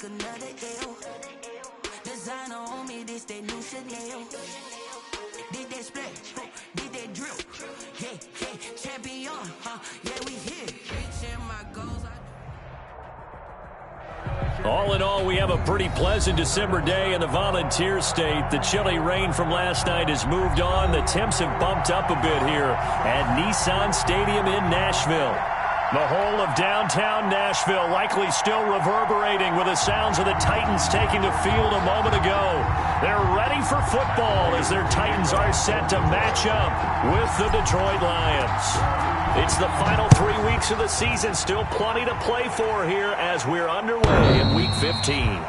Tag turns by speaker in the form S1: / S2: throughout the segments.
S1: another L. Designer on me, this that new Chanel. Did that splash, did that drip. Yeah, champion, yeah, we here. Reaching my goals.
S2: All in all, we have a pretty pleasant December day in the Volunteer State. The chilly rain from last night has moved on. The temps have bumped up a bit here at Nissan Stadium in Nashville. The whole of downtown Nashville likely still reverberating with the sounds of the Titans taking the field a moment ago. They're ready for football as their Titans are set to match up with the Detroit Lions. It's the final 3 weeks of the season, still plenty to play for here as we're underway in Week 15.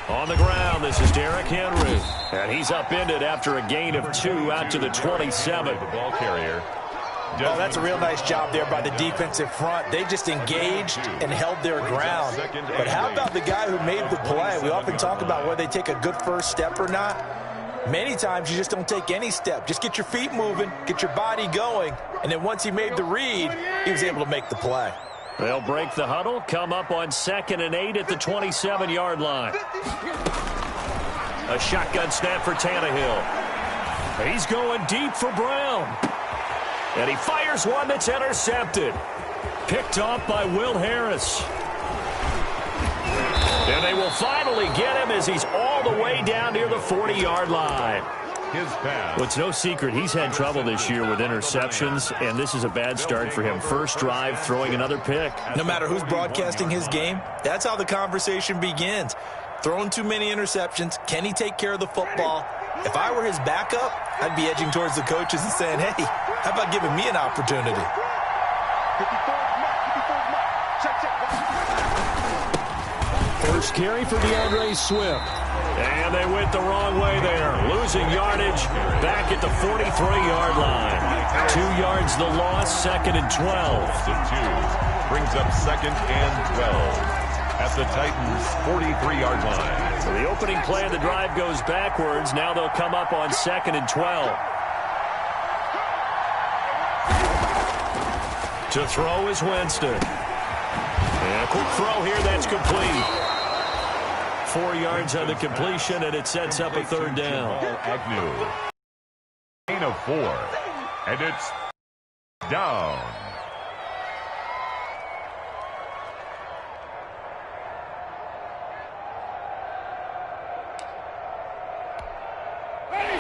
S2: On the ground, this is Derrick Henry. And he's upended after a gain of 2 out to the 27.
S3: The ball carrier.
S4: Oh, that's a real nice job there by the defensive front. They just engaged and held their ground. But how about the guy who made the play? We often talk about whether they take a good first step or not. Many times you just don't take any step. Just get your feet moving, get your body going, and then once he made the read, he was able to make the play.
S2: They'll break the huddle, come up on 2nd and 8 at the 27-yard line. A shotgun snap for Tannehill. He's going deep for Brown. And he fires one that's intercepted. Picked off by Will Harris. And they will finally get him as he's all the way down near the 40-yard line.
S3: His pass.
S2: Well, it's no secret he's had trouble this year with interceptions, and this is a bad start for him. First drive, throwing another pick.
S4: No matter who's broadcasting his game, that's how the conversation begins. Throwing too many interceptions, can he take care of the football? If I were his backup, I'd be edging towards the coaches and saying, hey, how about giving me an opportunity?
S2: First carry for DeAndre Swift. And they went the wrong way there. Losing yardage back at the 43-yard line. 2 yards the loss, 2nd and 12.
S3: Brings up 2nd and 12 at the Titans' 43-yard line.
S2: So the opening play of the drive goes backwards. Now they'll come up on 2nd and 12. To throw is Winston. And a quick throw here, that's complete. 4 yards on the completion, and it sets up a 3rd down.
S3: Agnew. Gain of 4, and it's down.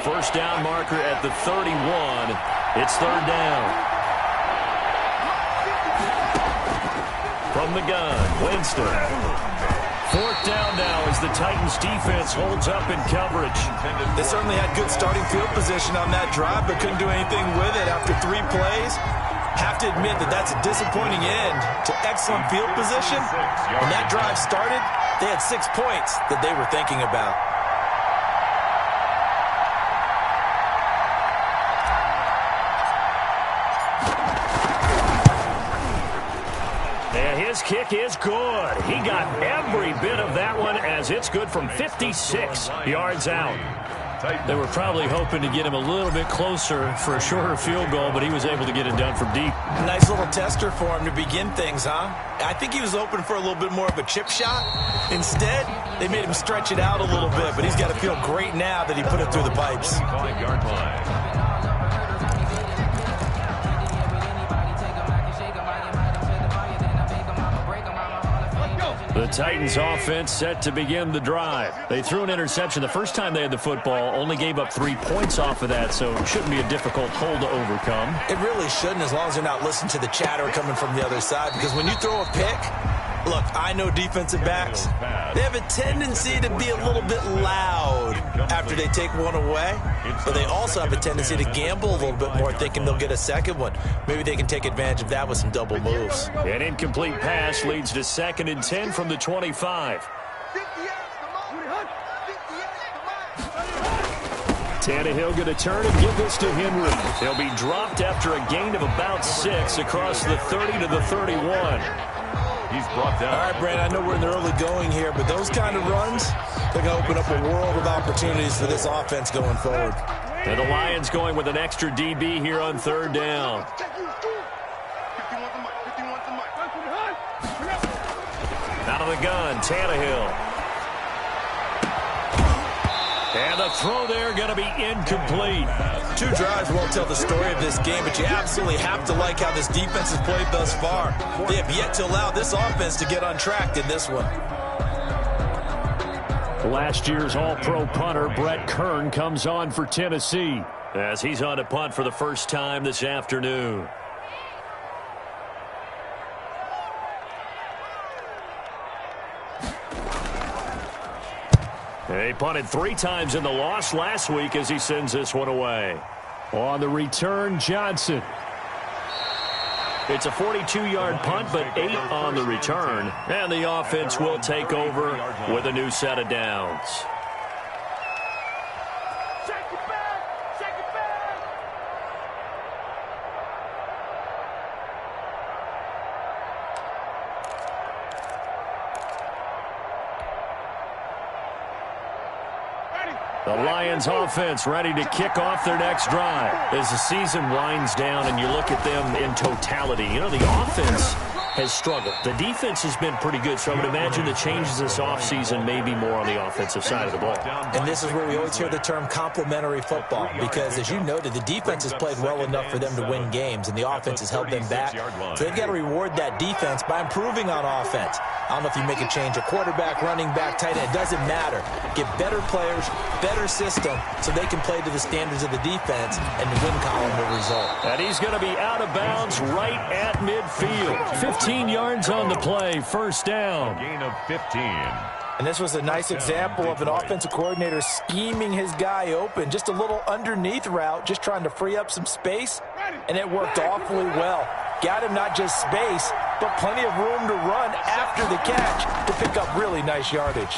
S2: First down marker at the 31. It's 3rd down. From the gun, Winston. 4th down now as the Titans defense holds up in coverage.
S4: They certainly had good starting field position on that drive, but couldn't do anything with it after 3 plays. Have to admit that that's a disappointing end to excellent field position. When that drive started, they had 6 points that they were thinking about.
S2: His kick is good. He got every bit of that one as it's good from 56 yards out. They were probably hoping to get him a little bit closer for a shorter field goal, but he was able to get it done from deep.
S4: Nice little tester for him to begin things, huh? I think he was open for a little bit more of a chip shot. Instead, they made him stretch it out a little bit, but he's got to feel great now that he put it through the pipes.
S3: 5-yard line.
S2: The Titans offense set to begin the drive. They threw an interception the first time they had the football, only gave up 3 points off of that, so it shouldn't be a difficult hole to overcome.
S4: It really shouldn't, as long as they're not listening to the chatter coming from the other side, because when you throw a pick, look, I know defensive backs, they have a tendency to be a little bit loud after they take one away, but they also have a tendency to gamble a little bit more, thinking they'll get a second one. Maybe they can take advantage of that with some double moves.
S2: An incomplete pass leads to 2nd and 10 from the 25. Tannehill going to turn and give this to Henry. He'll be dropped after a gain of about 6 across the 30 to the 31.
S3: He's brought down.
S4: All right, Brandon, I know we're in the early going here, but those kind of runs, they're going to open up a world of opportunities for this offense going forward.
S2: And the Lions going with an extra DB here on 3rd down. Out of the gun, Tannehill. And the throw there going to be incomplete.
S4: 2 drives won't tell the story of this game, but you absolutely have to like how this defense has played thus far. They have yet to allow this offense to get untracked in this one.
S2: Last year's All-Pro punter Brett Kern comes on for Tennessee as he's on to punt for the first time this afternoon. He punted 3 times in the loss last week as he sends this one away. On the return, Johnson. It's a 42-yard punt, but 8 on the return. And the offense will take over with a new set of downs. The Lions offense ready to kick off their next drive. As the season winds down and you look at them in totality, you know, the offense has struggled. The defense has been pretty good, so I would imagine the changes this offseason may be more on the offensive side of the ball.
S4: And this is where we always hear the term complementary football, because as you noted, the defense has played well enough for them to win games, and the offense has held them back. So they've got to reward that defense by improving on offense. I don't know if you make a change, a quarterback, running back, tight end, it doesn't matter. Get better players, better system, so they can play to the standards of the defense, and the win column will result.
S2: And he's going to be out of bounds right at midfield. 15 yards on the play, first down.
S3: Gain of 15.
S4: And this was a nice example of an offensive coordinator scheming his guy open. Just a little underneath route, just trying to free up some space, and it worked awfully well. Got him not just space, but plenty of room to run after the catch to pick up really nice yardage.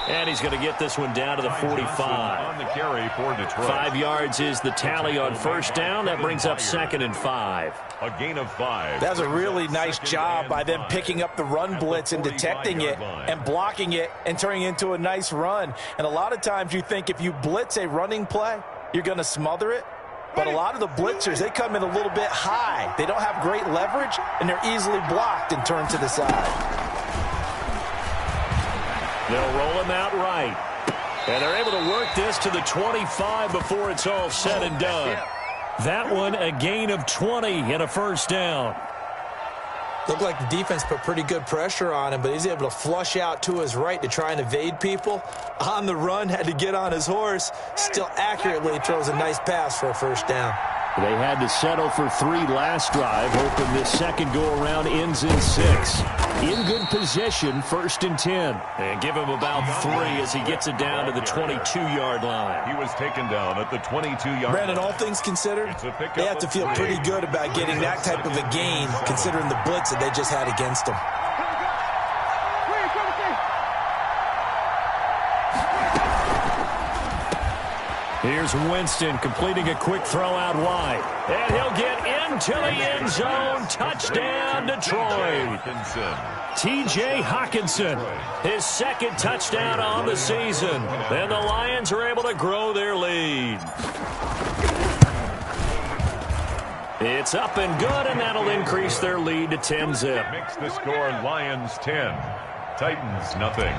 S2: And he's going to get this one down to the 45.
S3: On the carry for Detroit.
S2: 5 yards is the tally on first down. That brings up 2nd and 5.
S3: A gain of 5.
S4: That's a really nice job by them picking up the run blitz and detecting it and blocking it and turning it into a nice run. And a lot of times you think if you blitz a running play, you're going to smother it. But a lot of the blitzers, they come in a little bit high. They don't have great leverage, and they're easily blocked and turned to the side.
S2: They'll roll him out right. And they're able to work this to the 25 before it's all said and done. That one, a gain of 20 and a first down.
S4: Looked like the defense put pretty good pressure on him, but he's able to flush out to his right to try and evade people. On the run, had to get on his horse. Still accurately throws a nice pass for a first down.
S2: They had to settle for 3 last drive, hoping this second go-around ends in 6. In good position, 1st and 10. And give him about 3 as he gets it down to the 22-yard line.
S3: He was taken down at the 22-yard line.
S4: Brandon, all things considered, they have to feel pretty good about getting that type of a gain, considering the blitz that they just had against them.
S2: Here's Winston completing a quick throw out wide. And he'll get into the end zone. Touchdown, Detroit. T.J. Hockenson, his 2nd touchdown on the season. And the Lions are able to grow their lead. It's up and good, and that'll increase their lead to 10-zip.
S3: Makes the score Lions 10, Titans nothing.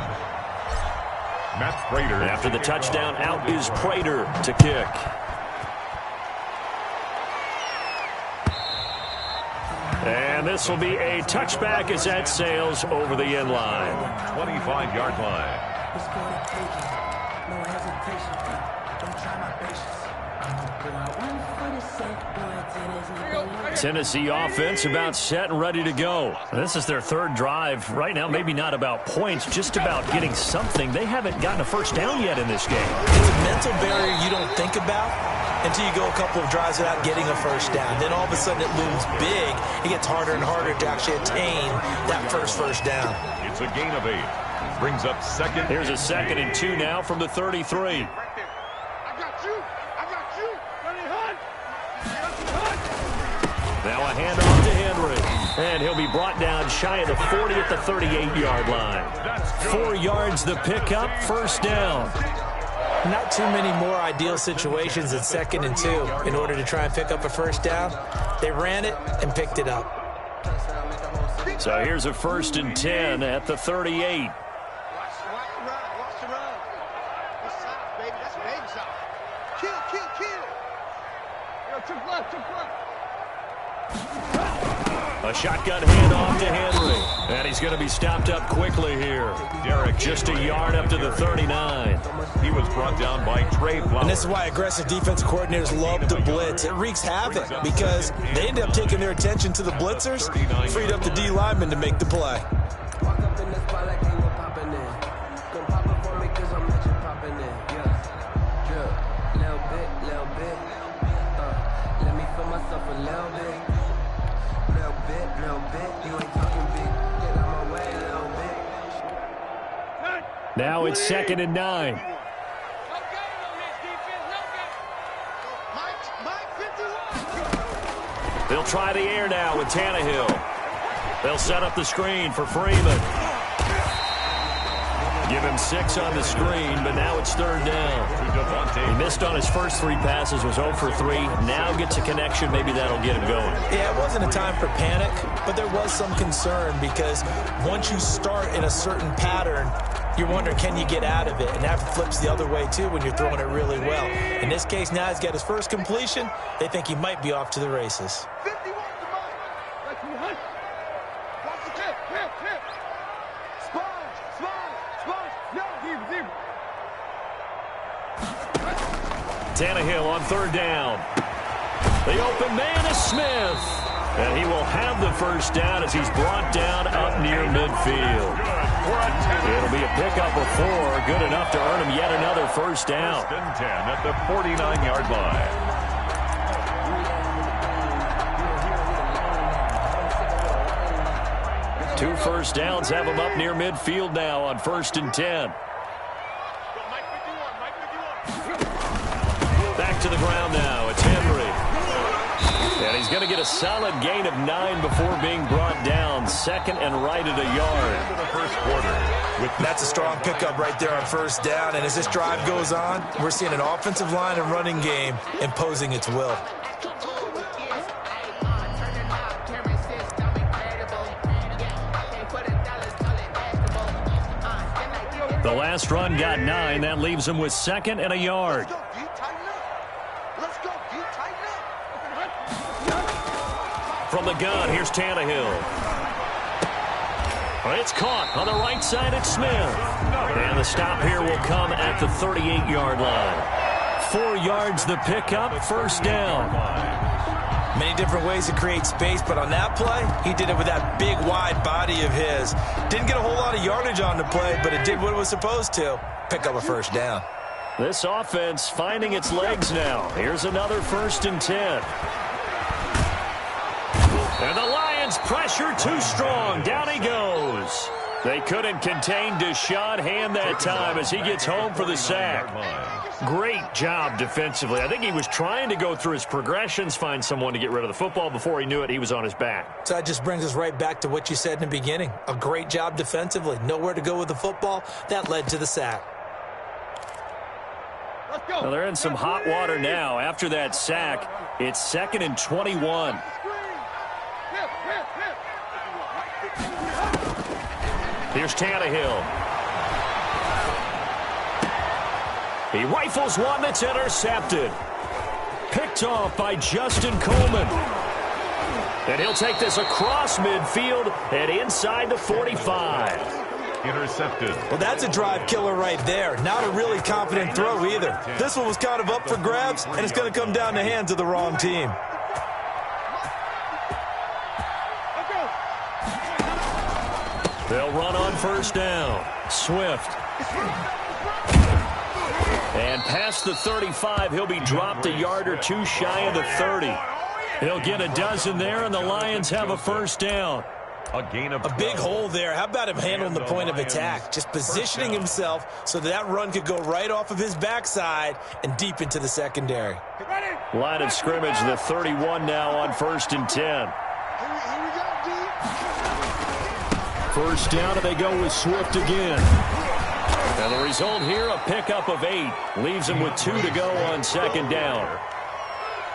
S3: Matt Prater.
S2: After the touchdown, out is Prater to kick. And this will be a touchback as that sails over the end line.
S3: 25-yard line.
S2: Tennessee offense about set and ready to go. This is their third drive. Right now, maybe not about points, just about getting something. They haven't gotten a first down yet in this game.
S4: It's a mental barrier you don't think about until you go a couple of drives without getting a first down. Then all of a sudden it looms big. It gets harder and harder to actually attain that first down.
S3: It's a gain of 8. Brings up second.
S2: Here's a 2nd and 2 now from the 33. Now a handoff to Henry. And he'll be brought down shy of the 40 at the 38-yard line. 4 yards the pickup, first down.
S4: Not too many more ideal situations at 2nd and 2 in order to try and pick up a first down. They ran it and picked it up.
S2: So here's a 1st and 10 at the 38. A shotgun handoff to Henry. And he's going to be stopped up quickly here. Derek just a yard up to the 39.
S3: He was brought down by Trey Flowers.
S4: And this is why aggressive defensive coordinators love to blitz. It wreaks havoc because they end up taking their attention to the blitzers, freed up the D lineman to make the play.
S2: Now it's 2nd and 9. They'll try the air now with Tannehill. They'll set up the screen for Freeman. Give him 6 on the screen, but now it's 3rd down. He missed on his first 3 passes, was 0 for 3. Now gets a connection. Maybe that'll get him going.
S4: Yeah, it wasn't a time for panic, but there was some concern because once you start in a certain pattern, you're wondering, can you get out of it? And that flips the other way, too, when you're throwing it really well. In this case, now he's got his first completion. They think he might be off to the races.
S2: Tannehill on 3rd down. The open man is Smith. And he will have the first down as he's brought down up near midfield. It'll be a pickup of 4. Good enough to earn him yet another first down.
S3: 1st and 10 at the 49-yard line.
S2: 2 first downs have him up near midfield now on 1st and 10. Back to the ground now. It's Henry. And he's going to get a solid gain of 9 before being brought down. 2nd and right at a yard.
S3: The first quarter.
S4: That's a strong pickup right there on 1st down. And as this drive goes on, we're seeing an offensive line and running game imposing its will.
S2: The last run got 9. That leaves him with 2nd and a yard. From the gun, here's Tannehill. It's caught on the right side. It's Smith. And the stop here will come at the 38-yard line. 4 yards the pickup, first down.
S4: Many different ways to create space, but on that play, he did it with that big, wide body of his. Didn't get a whole lot of yardage on the play, but it did what it was supposed to. Pick up a first down.
S2: This offense finding its legs now. Here's another 1st and 10. And the Lions pressure too strong. Down he goes. They couldn't contain Deshaun Hand that time as he gets home for the sack. Great job defensively. I think he was trying to go through his progressions, find someone to get rid of the football. Before he knew it, he was on his back.
S4: So that just brings us right back to what you said in the beginning. A great job defensively. Nowhere to go with the football. That led to the sack.
S2: Well, they're in some hot water now. After that sack, it's 2nd and 21. Here's Tannehill. He rifles one that's intercepted. Picked off by Justin Coleman. And he'll take this across midfield and inside the 45.
S3: Intercepted.
S4: Well, that's a drive killer right there. Not a really confident throw either. This one was kind of up for grabs, and it's going to come down the hands of the wrong team.
S2: They'll run on first down. Swift. And past the 35, he'll be dropped a yard or two shy of the 30. He'll get a dozen there, and the Lions have a first down.
S3: A gain of
S4: a big hole there. How about him handling the point of attack? Just positioning himself so that run could go right off of his backside and deep into the secondary.
S2: Line of scrimmage, the 31 now on 1st and 10. First down, and they go with Swift again. And the result here, a pickup of 8. Leaves him with 2 to go on 2nd down.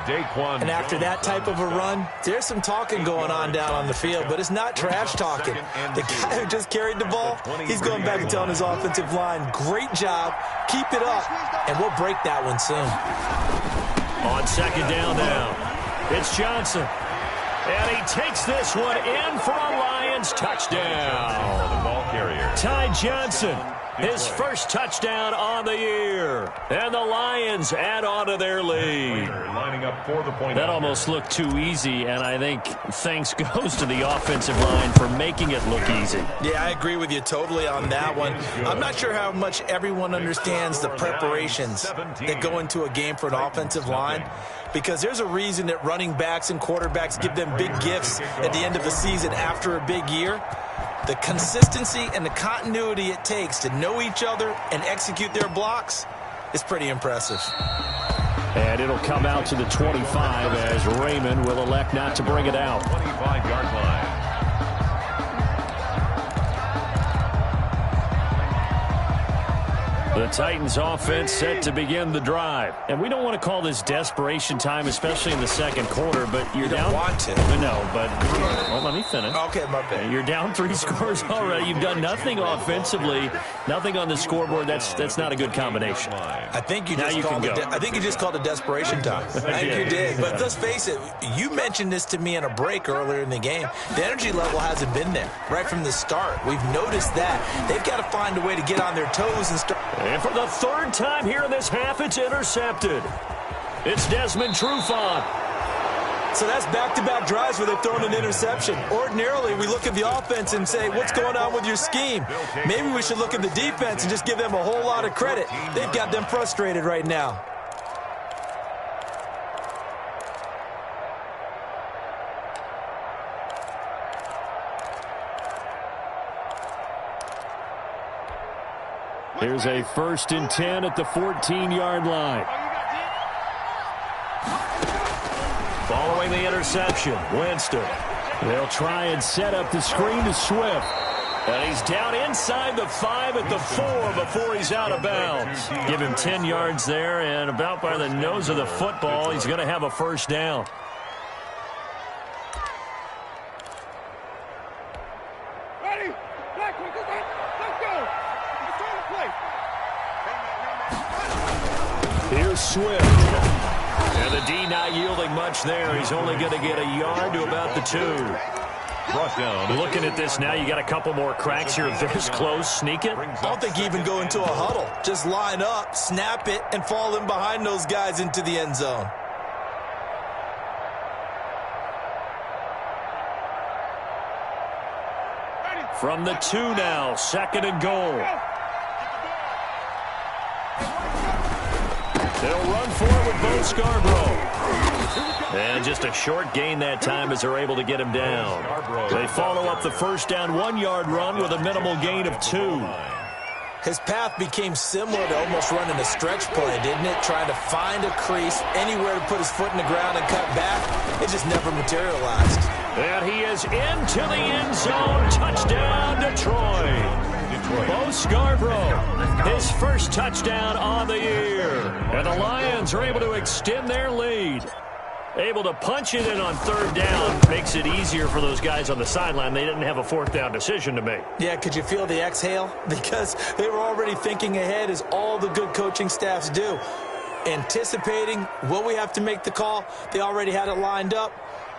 S4: And after that type of a run, there's some talking going on down on the field, but it's not trash talking. The guy who just carried the ball, he's going back and telling his offensive line, great job, keep it up, and we'll break that one soon.
S2: On 2nd down now, it's Johnson. And he takes this one in for a Lions touchdown.
S3: The ball carrier.
S2: Ty Johnson, his first touchdown on the year. And the Lions add on to their lead.
S3: Lining up for the point.
S2: That almost looked too easy, and I think thanks goes to the offensive line for making it look easy.
S4: Yeah, I agree with you totally on that one. I'm not sure how much everyone understands the preparations that go into a game for an offensive line, because there's a reason that running backs and quarterbacks give them big gifts at the end of the season after a big year. The consistency and the continuity it takes to know each other and execute their blocks is pretty impressive.
S2: And it'll come out to the 25 as Raymond will elect not to bring it out.
S3: 25-yard line.
S2: The Titans offense set to begin the drive. And we don't want to call this desperation time, especially in the second quarter, but you're down.
S4: You don't want to.
S2: No, but well, let me finish.
S4: Okay, my bad.
S2: You're down 3 scores already. You've done nothing offensively, nothing on the scoreboard. That's not a good combination.
S4: I think you just called it desperation time. I think you did. But let's face it, you mentioned this to me in a break earlier in the game. The energy level hasn't been there right from the start. We've noticed that. They've got to find a way to get on their toes and start.
S2: And for the 3rd time here in this half, it's intercepted. It's Desmond Trufant.
S4: So that's back-to-back drives where they've thrown an interception. Ordinarily, we look at the offense and say, what's going on with your scheme? Maybe we should look at the defense and just give them a whole lot of credit. They've got them frustrated right now.
S2: Here's a 1st and 10 at the 14-yard line. Following the interception, Winston. They'll try and set up the screen to Swift. And he's down inside the 5 at the 4 before he's out of bounds. Give him 10 yards there, and about by the nose of the football, he's going to have a first down. Here's Swift. And the D not yielding much there. He's only going to get a yard to about the 2.
S3: Brought down.
S2: Looking at this now, you got a couple more cracks here. This close, sneak it.
S4: I don't think you even go into a huddle. Just line up, snap it, and fall in behind those guys into the end zone.
S2: From the 2 now, 2nd and goal. They'll run for it with Bo Scarborough. And just a short gain that time as they're able to get him down. They follow up the first down 1-yard run with a minimal gain of 2.
S4: His path became similar to almost running a stretch play, didn't it? Trying to find a crease, anywhere to put his foot in the ground and cut back. It just never materialized.
S2: And he is into the end zone. Touchdown, Detroit. Bo Scarborough, his first touchdown on the year. And the Lions are able to extend their lead. Able to punch it in on 3rd down. Makes it easier for those guys on the sideline. They didn't have a 4th down decision to make.
S4: Yeah, could you feel the exhale? Because they were already thinking ahead, as all the good coaching staffs do. Anticipating what we have to make the call. They already had it lined up.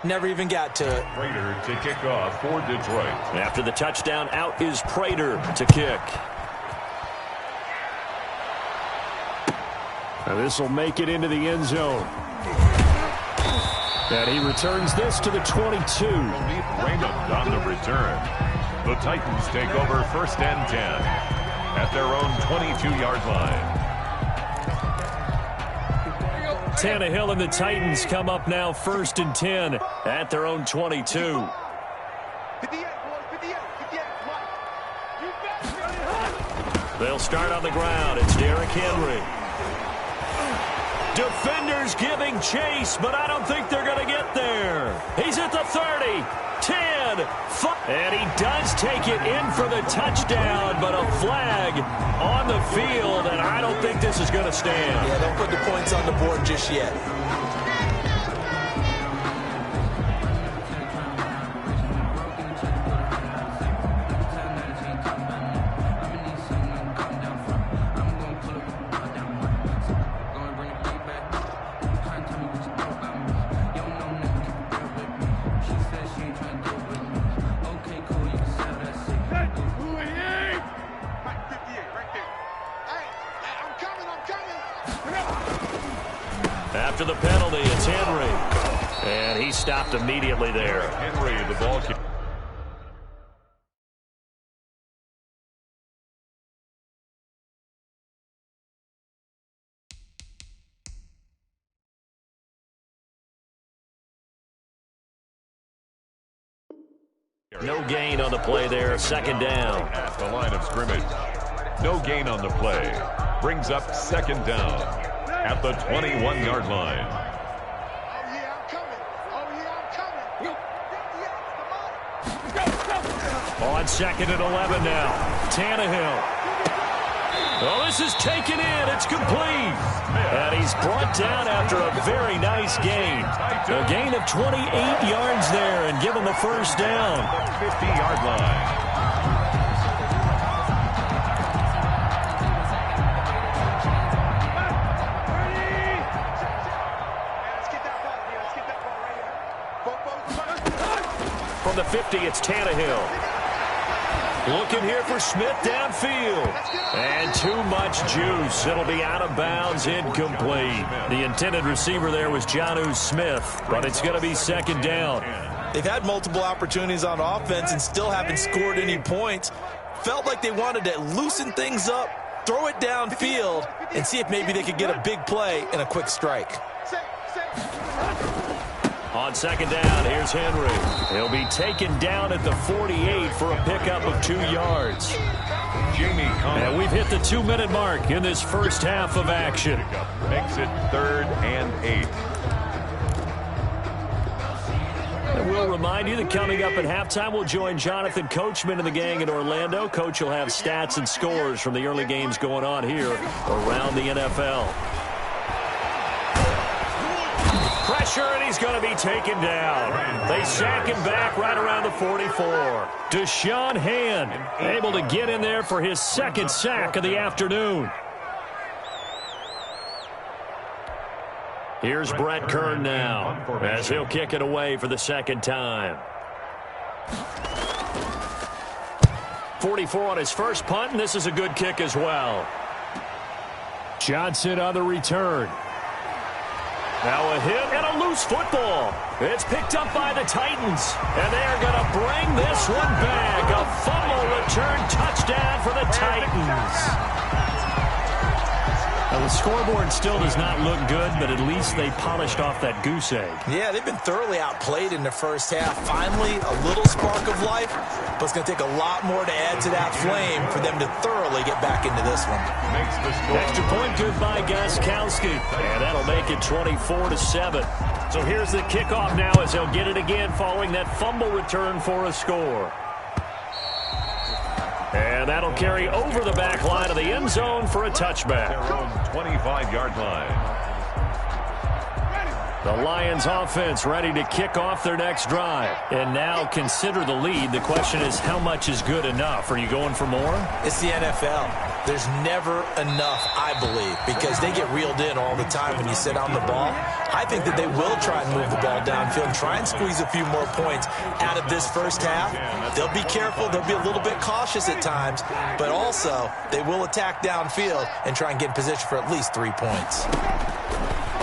S4: never even got to it.
S3: Prater to kick off for Detroit.
S2: After the touchdown, out is Prater to kick. Now this will make it into the end zone. And he returns this to the 22.
S3: Raymond on the return. The Titans take over 1st and 10 at their own 22-yard line.
S2: Tannehill and the Titans come up now 1st and 10 at their own 22. They'll start on the ground. It's Derrick Henry. Defenders giving chase, but I don't think they're going to get there. He's at the 30, 10, 5. And he does take it in for the touchdown, but a flag on the field, and I don't think this is going to stand.
S4: Yeah, don't put the points on the board just yet.
S2: After the penalty, it's Henry. And he stopped immediately there.
S3: Henry, the ball kick.
S2: No gain on the play there. 2nd down.
S3: At the line of scrimmage. No gain on the play. Brings up 2nd down at the 21-yard line.
S2: On 2nd and 11 now. Tannehill. Oh, this is taken in. It's complete. And he's brought down after a very nice gain. A gain of 28 yards there and give him the 1st down.
S3: 50-yard line.
S2: From the 50, it's Tannehill. Looking here for Smith downfield. And too much juice. It'll be out of bounds, incomplete. The intended receiver there was Jonnu Smith, but it's going to be 2nd down.
S4: They've had multiple opportunities on offense and still haven't scored any points. Felt like they wanted to loosen things up, throw it downfield, and see if maybe they could get a big play and a quick strike.
S2: On 2nd down, here's Henry. He'll be taken down at the 48 for a pickup of 2 yards. And we've hit the 2-minute mark in this first half of action.
S3: Makes it 3rd and 8.
S2: And we'll remind you that coming up at halftime, we'll join Jonathan Coachman and the gang in Orlando. Coach will have stats and scores from the early games going on here around the NFL. Pressure, and he's going to be taken down. They sack him back right around the 44. Deshaun Hand able to get in there for his 2nd sack of the afternoon. Here's Brett Kern now as he'll kick it away for the 2nd time. 44 on his first punt, and this is a good kick as well. Johnson on the return. Now a hit and a loose football. It's picked up by the Titans, and they are going to bring this one back. A fumble return touchdown for the Titans. Now the scoreboard still does not look good, but at least they polished off that goose egg.
S4: Yeah, they've been thoroughly outplayed in the first half. Finally, a little spark of life, but it's going to take a lot more to add to that flame for them to thoroughly get back into this one.
S2: Extra point good by Gostkowski, and that'll make it 24-7. So here's the kickoff now as they'll get it again following that fumble return for a score. And that'll carry over the back line of the end zone for a touchback.
S3: Their own 25-yard line.
S2: The Lions offense ready to kick off their next drive. And now consider the lead. The question is, how much is good enough? Are you going for more?
S4: It's the NFL. There's never enough, I believe, because they get reeled in all the time when you sit on the ball. I think that they will try and move the ball downfield and try and squeeze a few more points out of this first half. They'll be careful. They'll be a little bit cautious at times, but also they will attack downfield and try and get in position for at least 3 points.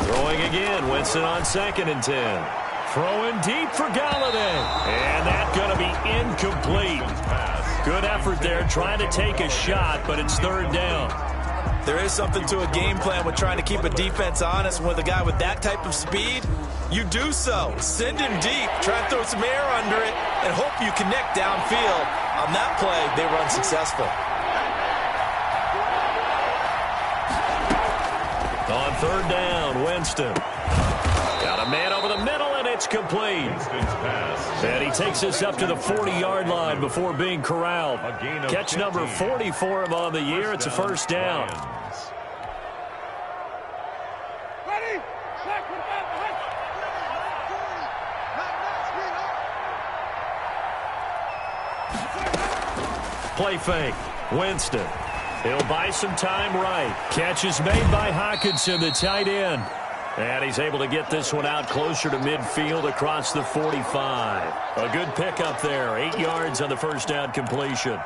S2: Throwing again, Winston on 2nd and 10. Throwing deep for Galladay. And that's going to be incomplete. Good effort there, trying to take a shot, but it's 3rd down.
S4: There is something to a game plan with trying to keep a defense honest. With a guy with that type of speed, you do so. Send him deep, try to throw some air under it, and hope you connect downfield. On that play, they were unsuccessful.
S2: On 3rd down, Winston. Got a man over the middle, and it's complete. And he takes us up to the 40-yard line before being corralled. Catch number 40 for him on the year. It's a 1st down. Play fake. Winston. He'll buy some time right. Catch is made by Hockenson, the tight end. And he's able to get this one out closer to midfield across the 45. A good pickup there. 8 yards on the 1st down completion.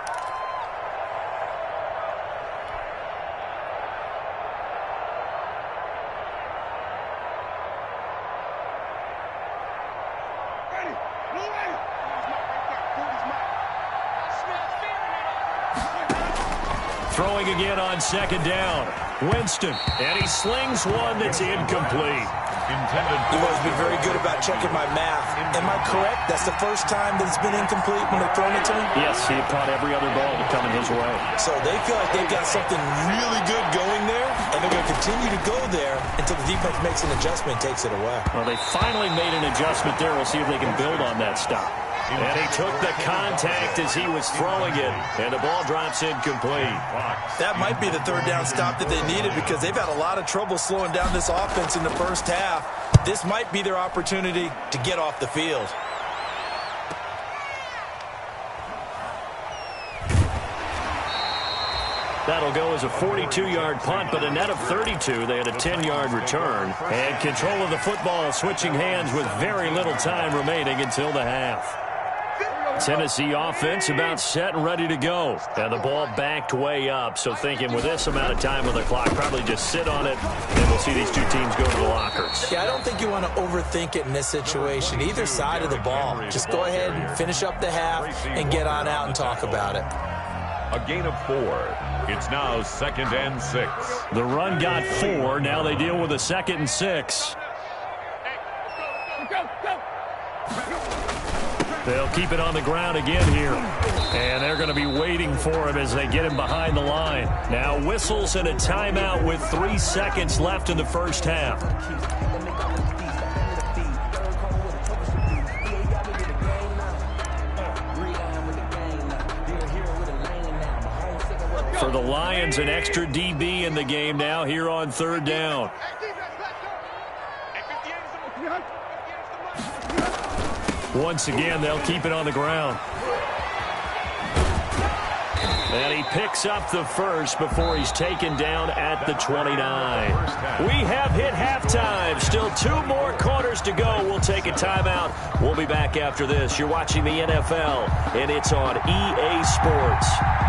S2: Throwing again on 2nd down. Winston, and he slings one that's incomplete.
S4: You've always been very good about checking my math. Am I correct? That's the first time that it's been incomplete when they've thrown it to him?
S2: Yes, he caught every other ball coming his way.
S4: So they feel like they've got something really good going there, and they're going to continue to go there until the defense makes an adjustment and takes it away.
S2: Well, they finally made an adjustment there. We'll see if they can build on that stop. And he took the contact as he was throwing it, and the ball drops incomplete.
S4: That might be the 3rd down stop that they needed because they've had a lot of trouble slowing down this offense in the first half. This might be their opportunity to get off the field.
S2: That'll go as a 42-yard punt, but a net of 32. They had a 10-yard return. And control of the football switching hands with very little time remaining until the half. Tennessee offense about set and ready to go. And the ball backed way up. So thinking with this amount of time on the clock, probably just sit on it, and we'll see these two teams go to the lockers.
S4: Yeah, I don't think you want to overthink it in this situation. Either side of the ball. Just go ahead and finish up the half and get on out and talk about it.
S3: A gain of 4. It's now 2nd and 6.
S2: The run got 4. Now they deal with a 2nd and 6. They'll keep it on the ground again here. And they're going to be waiting for him as they get him behind the line. Now whistles and a timeout with 3 seconds left in the first half. For the Lions, an extra DB in the game now here on 3rd down. Once again, they'll keep it on the ground. And he picks up the first before he's taken down at the 29. We have hit halftime. Still 2 more quarters to go. We'll take a timeout. We'll be back after this. You're watching the NFL, and it's on EA Sports.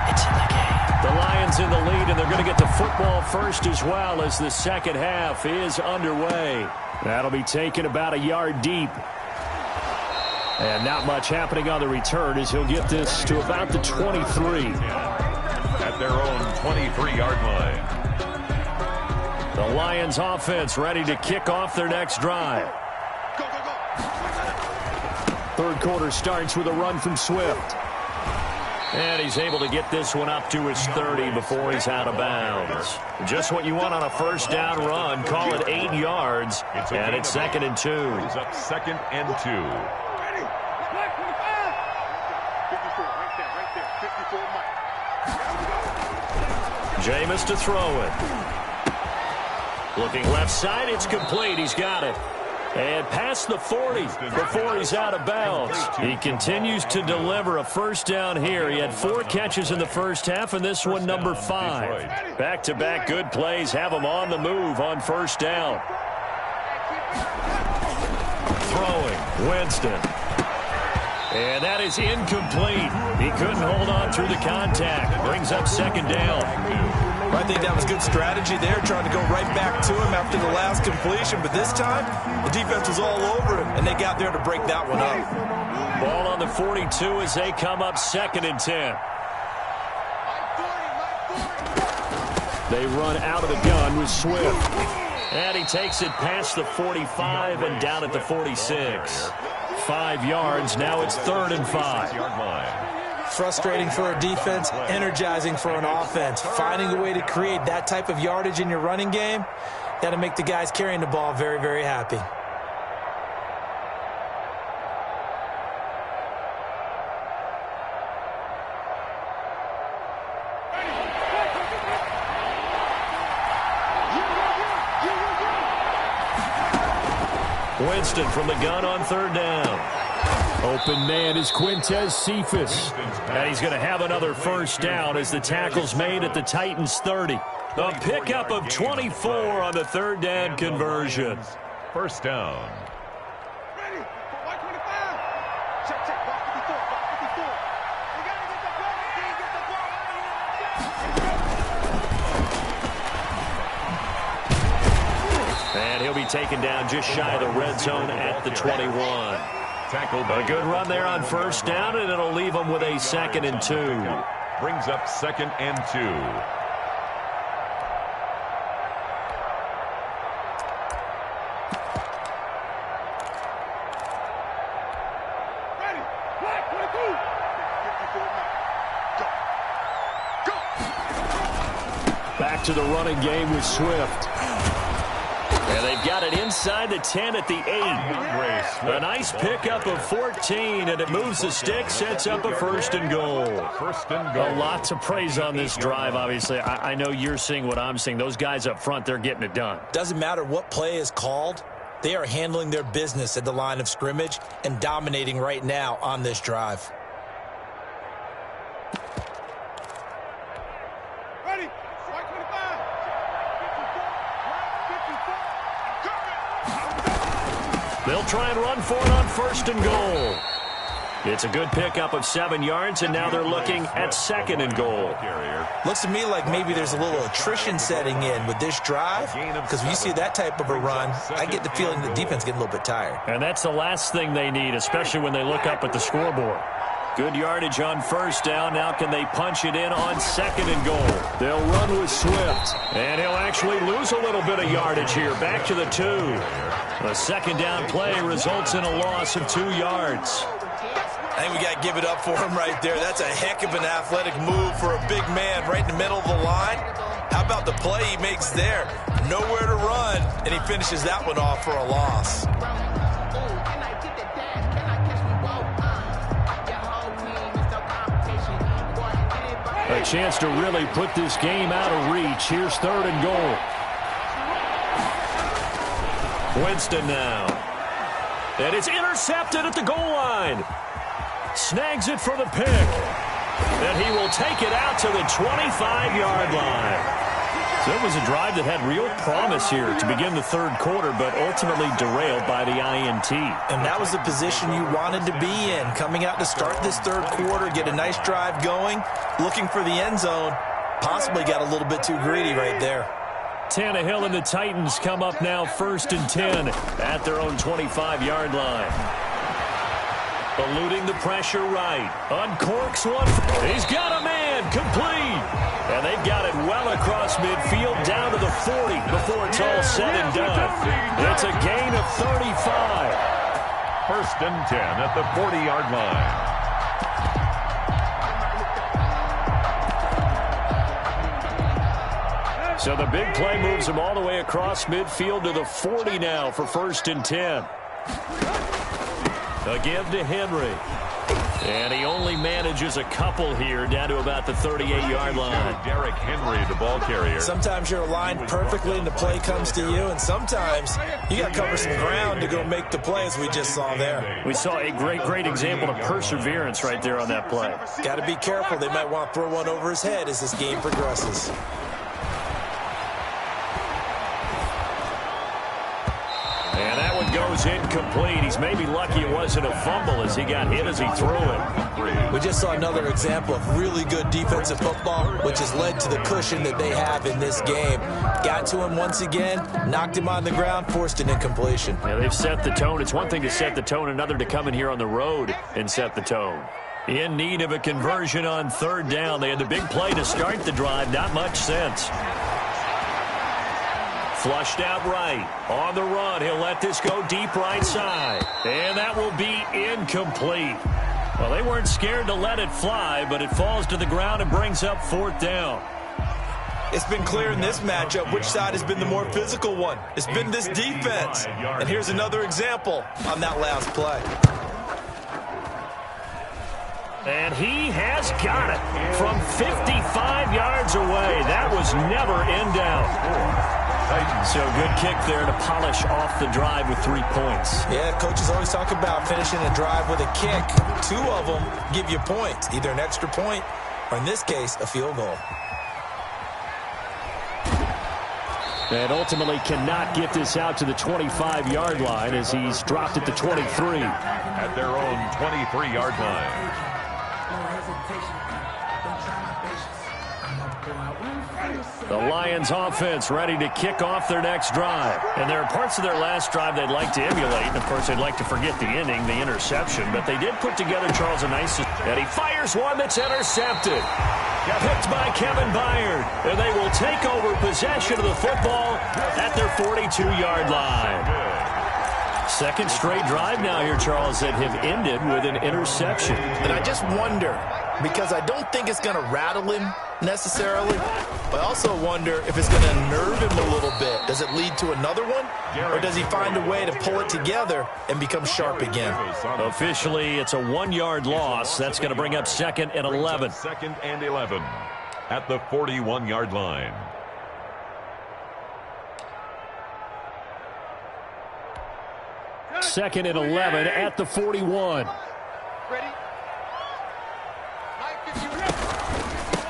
S2: It's in the game. The Lions in the lead, and they're going to get the football first as well as the second half is underway. That'll be taken about a yard deep. And not much happening on the return as he'll get this to about the 23.
S3: At their own 23-yard line.
S2: The Lions offense ready to kick off their next drive. Third quarter starts with a run from Swift. And he's able to get this one up to his 30 before he's out of bounds. Just what you want on a first down run. Call it 8 yards. And it's 2nd and 2.
S3: He's up 2nd and 2.
S2: Jameis to throw it. Looking left side, it's complete. He's got it. And past the 40 before he's out of bounds. He continues to deliver a first down here. He had 4 catches in the first half, and this one number 5. Back-to-back good plays have him on the move on first down. Throwing, Winston. And that is incomplete. He couldn't hold on through the contact. Brings up second down.
S4: I think that was good strategy there, trying to go right back to him after the last completion. But this time, the defense was all over him, and they got there to break that one up.
S2: Ball on the 42 as they come up 2nd and 10. They run out of the gun with Swift. And he takes it past the 45 and down at the 46. 5 yards. Now it's 3rd and 5.
S4: Frustrating for a defense, energizing for an offense. Finding a way to create that type of yardage in your running game, that'll make the guys carrying the ball very, very happy.
S2: Winston from the gun on 3rd down. Open man is Quintez Cephas. And he's going to have another first down as the tackle's made at the Titans 30. A pickup of 24 on the 3rd down conversion.
S3: First down.
S2: And he'll be taken down just shy of the red zone at the 21. A good run there on first down, and it'll leave them with a 2nd and 2.
S3: Brings up 2nd and 2.
S2: Back to the running game with Swift. And they've got it inside the 10 at the 8. A nice pickup of 14, and it moves the stick, sets up a 1st and goal. A lot to praise on this drive, obviously. I know you're seeing what I'm seeing. Those guys up front, they're getting it done.
S4: Doesn't matter what play is called. They are handling their business at the line of scrimmage and dominating right now on this drive.
S2: They'll try and run for it on 1st and goal. It's a good pickup of 7 yards, and now they're looking at 2nd and goal.
S4: Looks to me like maybe there's a little attrition setting in with this drive, because when you see that type of a run, I get the feeling the defense getting a little bit tired.
S2: And that's the last thing they need, especially when they look up at the scoreboard. Good yardage on first down. Now can they punch it in on 2nd and goal? They'll run with Swift. And he'll actually lose a little bit of yardage here. Back to the 2. A 2nd down play results in a loss of 2 yards.
S4: I think we got to give it up for him right there. That's a heck of an athletic move for a big man right in the middle of the line. How about the play he makes there? Nowhere to run, and he finishes that one off for a loss.
S2: A chance to really put this game out of reach. Here's 3rd and goal. Winston now. And it's intercepted at the goal line. Snags it for the pick. And he will take it out to the 25-yard line. So it was a drive that had real promise here to begin the 3rd quarter, but ultimately derailed by the INT.
S4: And that was the position you wanted to be in. Coming out to start this 3rd quarter, get a nice drive going, looking for the end zone. Possibly got a little bit too greedy right there.
S2: Tannehill and the Titans come up now 1st and 10 at their own 25-yard line. Eluding the pressure right. Uncorks one. He's got a man. Complete. And they've got it well across midfield down to the 40 before it's all said and done. It's a gain of 35.
S3: 1st and 10 at the 40-yard line.
S2: So the big play moves him all the way across midfield to the 40 now for 1st and 10. A give to Henry. And he only manages a couple here down to about the 38-yard line.
S3: Derrick Henry, the ball carrier.
S4: Sometimes you're aligned perfectly and the play comes to you, and sometimes you got to cover some ground to go make the play, as we just saw there.
S2: We saw a great example of perseverance right there on that play.
S4: Got to be careful. They might want to throw one over his head as this game progresses.
S2: And that one goes incomplete. He's maybe lucky it wasn't a fumble as he got hit as he threw it.
S4: We just saw another example of really good defensive football, which has led to the cushion that they have in this game. Got to him once again, knocked him on the ground, forced an incompletion.
S2: Yeah, they've set the tone. It's one thing to set the tone, another to come in here on the road and set the tone. In need of a conversion on third down. They had the big play to start the drive. Not much sense. Flushed out right. On the run, he'll let this go deep right side. And that will be incomplete. Well, they weren't scared to let it fly, but it falls to the ground and brings up fourth down.
S4: It's been clear in this matchup which side has been the more physical one. It's been this defense. And here's another example on that last play.
S2: And he has got it from 55 yards away. That was never in doubt. So good kick there to polish off the drive with 3 points.
S4: Yeah, coaches always talk about finishing a drive with a kick. 2 of them give you points, either an extra point or, in this case, a field goal.
S2: And ultimately cannot get this out to the 25-yard line as he's dropped at the 23.
S3: At their own 23-yard line.
S2: The Lions offense ready to kick off their next drive. And there are parts of their last drive they'd like to emulate. And, of course, they'd like to forget the ending, the interception. But they did put together, Charles, a nice... And he fires one that's intercepted. Picked by Kevin Byard. And they will take over possession of the football at their 42-yard line. Second straight drive now here, Charles, that have ended with an interception.
S4: And I just wonder, because I don't think it's going to rattle him necessarily, but I also wonder if it's going to nerve him a little bit. Does it lead to another one? Or does he find a way to pull it together and become sharp again?
S2: Officially, it's a 1-yard loss. That's going to bring up 2nd and 11.
S3: 2nd and 11 at the 41-yard line.
S2: Second and 11 at the 41.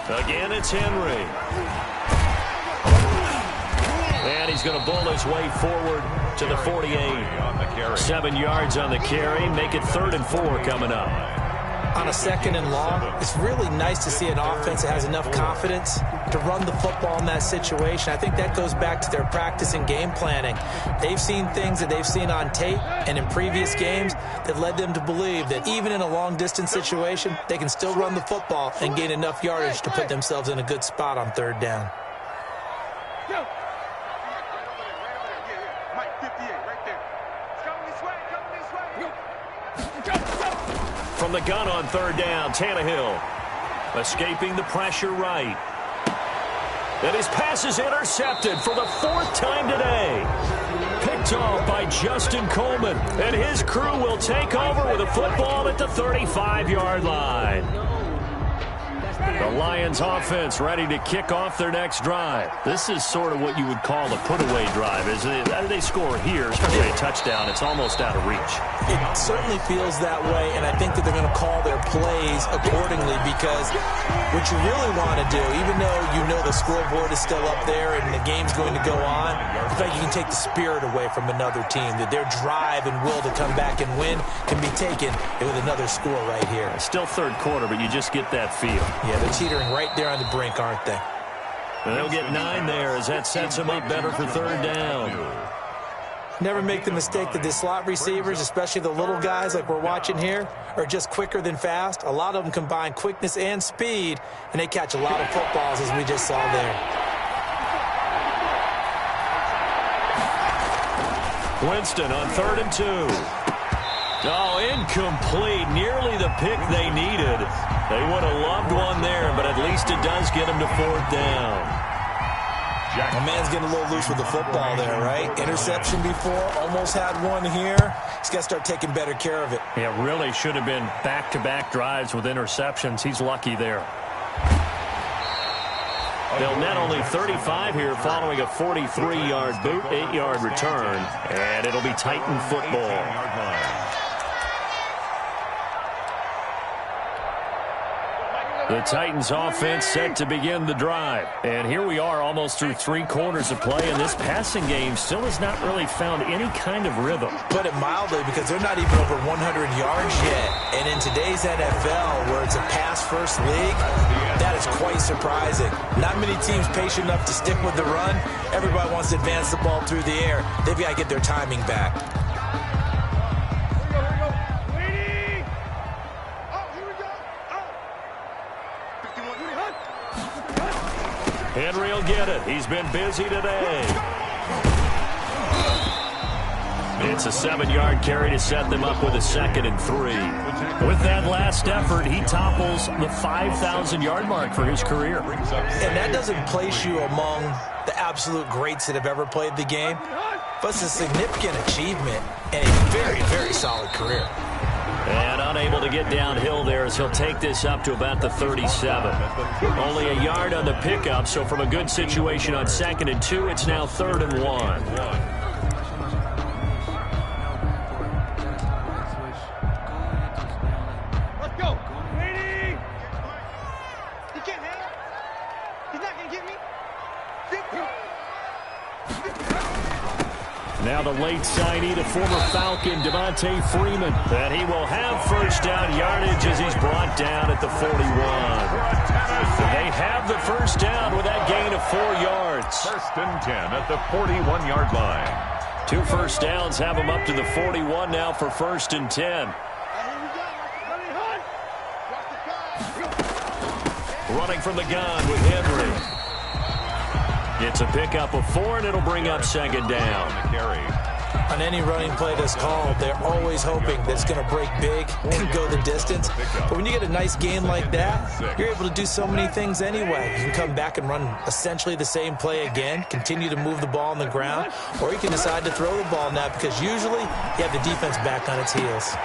S2: Again, it's Henry. And he's going to bowl his way forward to the 48. 7 yards on the carry. Make it 3rd and 4 coming up.
S4: On a 2nd and long, it's really nice to see an offense that has enough confidence to run the football in that situation. I think that goes back to their practice and game planning. They've seen things that they've seen on tape and in previous games that led them to believe that even in a long-distance situation, they can still run the football and gain enough yardage to put themselves in a good spot on 3rd down.
S2: From the gun on 3rd down, Tannehill escaping the pressure right. And his pass is intercepted for the 4th time today. Picked off by Justin Coleman. And his crew will take over with a football at the 35-yard line. The Lions offense ready to kick off their next drive. This is sort of what you would call a put-away drive. As they score here, especially a touchdown, it's almost out of reach.
S4: It certainly feels that way, and I think that they're going to call their plays accordingly, because what you really want to do, even though you know the scoreboard is still up there and the game's going to go on, I think you can take the spirit away from another team, that their drive and will to come back and win can be taken with another score right here.
S2: Still 3rd quarter, but you just get that feel.
S4: Yeah, they're teetering right there on the brink, aren't they?
S2: And they'll get 9 there as that sets them up better for 3rd down.
S4: Never make the mistake that the slot receivers, especially the little guys like we're watching here, are just quicker than fast. A lot of them combine quickness and speed, and they catch a lot of footballs, as we just saw there.
S2: Winston on 3rd and 2. Oh, incomplete. Nearly the pick they needed. They would have loved one there, but at least it does get them to 4th down.
S4: My man's getting a little loose with the football there, right? Interception before, almost had one here. He's got to start taking better care of it.
S2: Yeah, really should have been back-to-back drives with interceptions. He's lucky there. They'll net only 35 here following a 43-yard boot, 8-yard return, and it'll be Titan football. The Titans offense set to begin the drive. And here we are almost through 3 quarters of play, and this passing game still has not really found any kind of rhythm.
S4: Put it mildly, because they're not even over 100 yards yet. And in today's NFL, where it's a pass-first league, that is quite surprising. Not many teams patient enough to stick with the run. Everybody wants to advance the ball through the air. They've got to get their timing back.
S2: Henry will get it. He's been busy today. It's a 7-yard carry to set them up with a 2nd and 3. With that last effort, he topples the 5,000-yard mark for his career.
S4: And that doesn't place you among the absolute greats that have ever played the game, but it's a significant achievement and a very, very solid career.
S2: And unable to get downhill there as he'll take this up to about the 37. Only a yard on the pickup, so from a good situation on 2nd and 2, it's now 3rd and 1. Now the late signee, the former Falcon, Devontae Freeman. And he will have first down yardage as he's brought down at the 41. They have the first down with that gain of 4 yards.
S3: 1st and 10 at the 41-yard line.
S2: 2 first downs have him up to the 41 now for 1st and 10. Running from the gun with Henry. It's a pickup of 4, and it'll bring up 2nd down.
S4: On any running play that's called, they're always hoping that it's going to break big and go the distance. But when you get a nice game like that, you're able to do so many things anyway. You can come back and run essentially the same play again, continue to move the ball on the ground, or you can decide to throw the ball now because usually you have the defense back on its heels.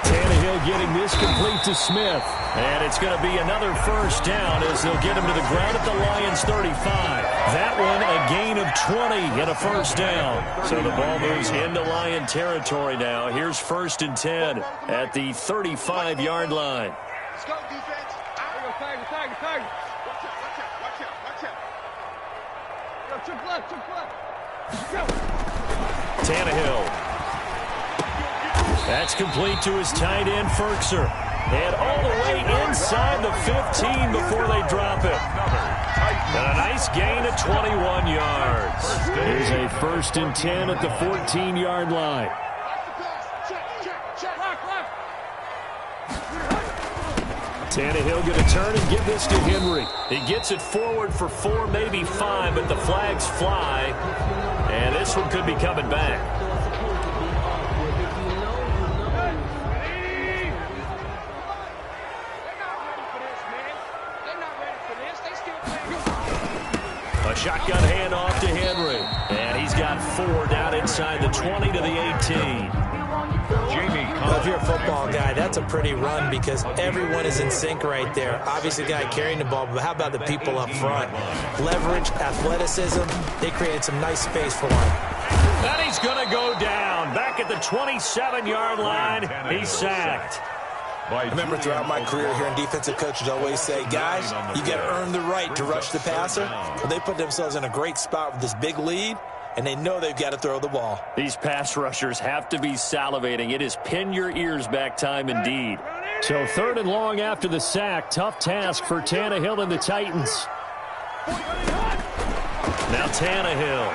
S2: Tannehill getting this complete to Smith. And it's going to be another first down as they'll get him to the ground at the Lions 35. That one a gain of 20 and a first down. So the ball moves into Lion territory now. Here's 1st and 10 at the 35-yard line.
S5: Let's go, defense. Tiger. Watch out. Yo, triple left. Go.
S2: Tannehill. That's complete to his tight end, Ferkser. And all the way inside the 15 before they drop it. And a nice gain of 21 yards. Here's a 1st and 10 at the 14-yard line. Tannehill going to turn and give this to Henry. He gets it forward for 4, maybe 5, but the flags fly. And this one could be coming back. A shotgun handoff to Henry. And he's got 4 down inside the 20 to the 18.
S4: Well, if you're a football guy, that's a pretty run because everyone is in sync right there. Obviously, the guy carrying the ball, but how about the people up front? Leverage, athleticism, they created some nice space for him.
S2: And he's going to go down. Back at the 27-yard line, he's sacked.
S4: I remember throughout my career hearing defensive coaches always say, guys, you got to earn the right to rush the passer. Well, they put themselves in a great spot with this big lead, and they know they've got to throw the ball.
S2: These pass rushers have to be salivating. It is pin your ears back time indeed. So 3rd and long after the sack. Tough task for Tannehill and the Titans. Now Tannehill.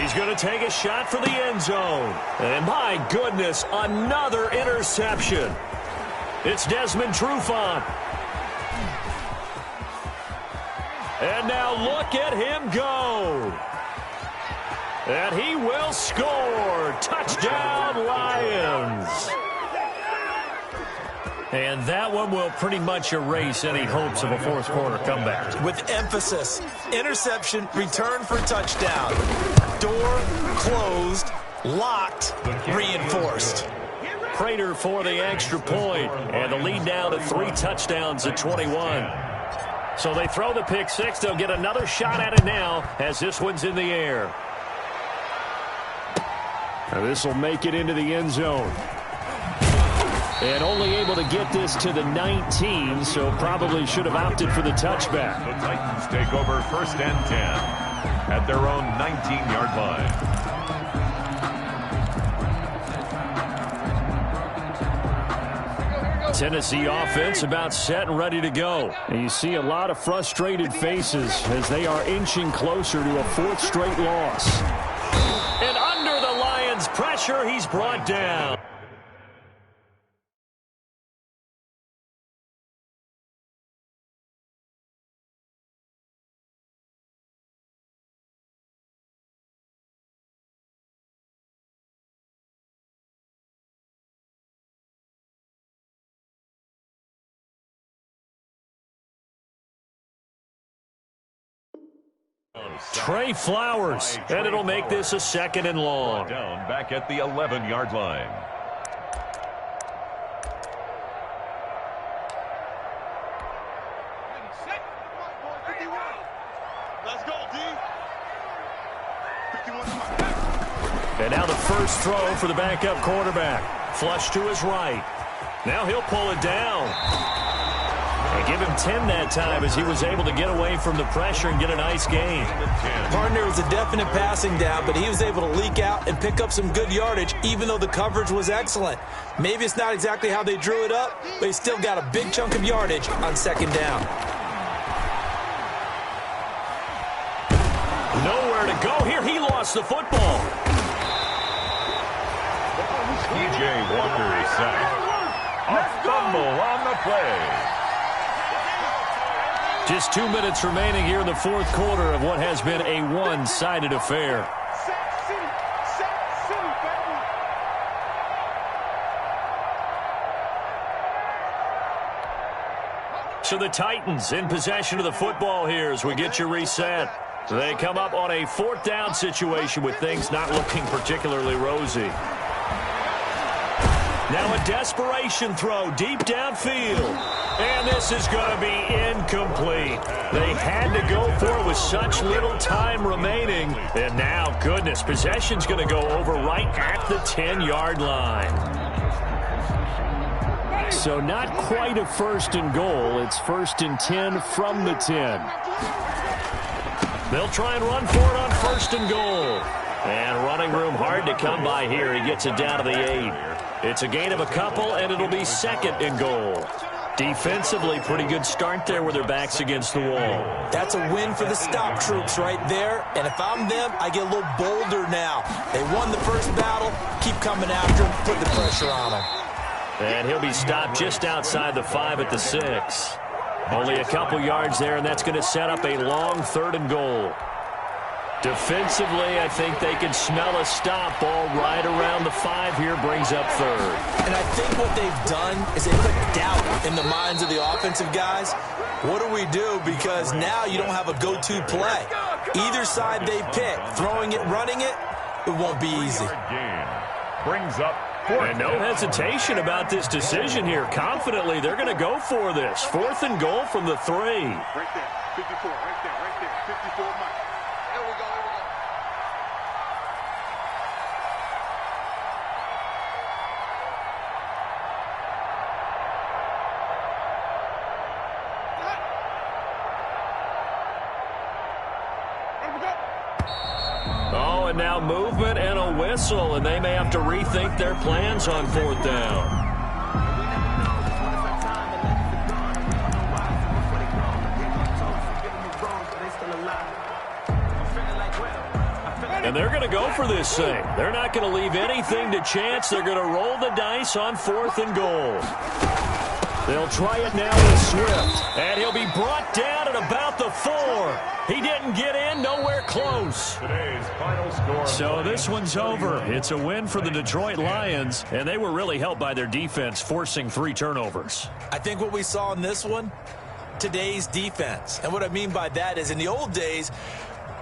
S2: He's going to take a shot for the end zone. And my goodness, another interception. It's Desmond Trufant. And now look at him go. And he will score. Touchdown, Lions. And that one will pretty much erase any hopes of a fourth quarter comeback.
S4: With emphasis, interception, return for touchdown. Door closed, locked, reinforced.
S2: Prater for the extra point, and the lead now to 3 touchdowns at 21. So they throw the pick six. They'll get another shot at it now as this one's in the air. Now this will make it into the end zone. And only able to get this to the 19, so probably should have opted for the touchback.
S3: The Titans take over 1st and 10 at their own 19-yard line.
S2: Tennessee offense about set and ready to go. And you see a lot of frustrated faces as they are inching closer to a 4th straight loss. And under the Lions' pressure, he's brought down. Trey Flowers, and it'll make this a 2nd and long.
S3: Down back at the 11-yard line.
S5: Let's go, D.
S2: And now the first throw for the backup quarterback. Flush to his right. Now he'll pull it down. And give him 10 that time as he was able to get away from the pressure and get a nice gain.
S4: Partner was a definite passing down, but he was able to leak out and pick up some good yardage, even though the coverage was excellent. Maybe it's not exactly how they drew it up, but he still got a big chunk of yardage on 2nd down.
S2: Nowhere to go here. He lost the football.
S3: T.J. Walker is sacked. A fumble on the play.
S2: Just 2 minutes remaining here in the 4th quarter of what has been a one-sided affair. So the Titans in possession of the football here as we get you reset. They come up on a 4th down situation with things not looking particularly rosy. Now a desperation throw deep downfield. And this is going to be incomplete. They had to go for it with such little time remaining. And now, goodness, possession's going to go over right at the 10-yard line. So not quite a 1st and goal. It's 1st and 10 from the 10. They'll try and run for it on 1st and goal. And running room hard to come by here. He gets it down to the 8. It's a gain of a couple, and it'll be 2nd and goal. Defensively, pretty good start there with their backs against the wall.
S4: That's a win for the stop troops right there. And if I'm them, I get a little bolder now. They won the first battle. Keep coming after them. Put the pressure on them.
S2: And he'll be stopped just outside the 5 at the 6. Only a couple yards there, and that's going to set up a long 3rd and goal. Defensively, I think they can smell a stop ball right around the 5 here, brings up 3rd.
S4: And I think what they've done is they put doubt in the minds of the offensive guys. What do we do? Because now you don't have a go-to play. Either side they pick, throwing it, running it, it won't be easy.
S3: Brings up
S2: 4th. And no hesitation about this decision here. Confidently, they're going to go for this. 4th and goal from the 3.
S5: Right there, 54, right there, 54 Mike. There we go,
S2: Oh, and now movement and a whistle, and they may have to rethink their plans on 4th down. And they're going to go for this thing. They're not going to leave anything to chance. They're going to roll the dice on 4th and goal. They'll try it now with Swift. And he'll be brought down at about the 4. He didn't get in, nowhere close.
S3: Today's final score.
S2: So this one's over. It's a win for the Detroit Lions, and they were really helped by their defense, forcing 3 turnovers.
S4: I think what we saw in this one, today's defense. And what I mean by that is in the old days,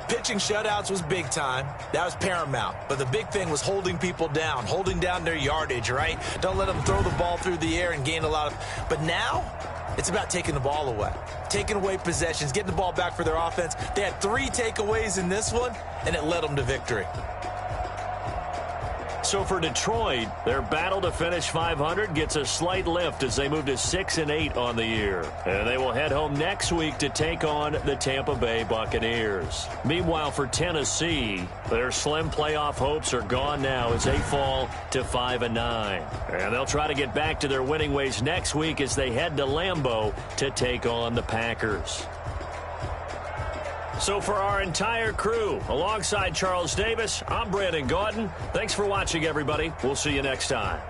S4: pitching shutouts was big time. That was paramount. But the big thing was holding people down, holding down their yardage, right? Don't let them throw the ball through the air and gain a lot of... But now, it's about taking the ball away, taking away possessions, getting the ball back for their offense. They had 3 takeaways in this one, and it led them to victory.
S2: So for Detroit, their battle to finish 500 gets a slight lift as they move to 6-8 on the year. And they will head home next week to take on the Tampa Bay Buccaneers. Meanwhile, for Tennessee, their slim playoff hopes are gone now as they fall to 5-9. And they'll try to get back to their winning ways next week as they head to Lambeau to take on the Packers. So for our entire crew, alongside Charles Davis, I'm Brandon Gaudin. Thanks for watching, everybody. We'll see you next time.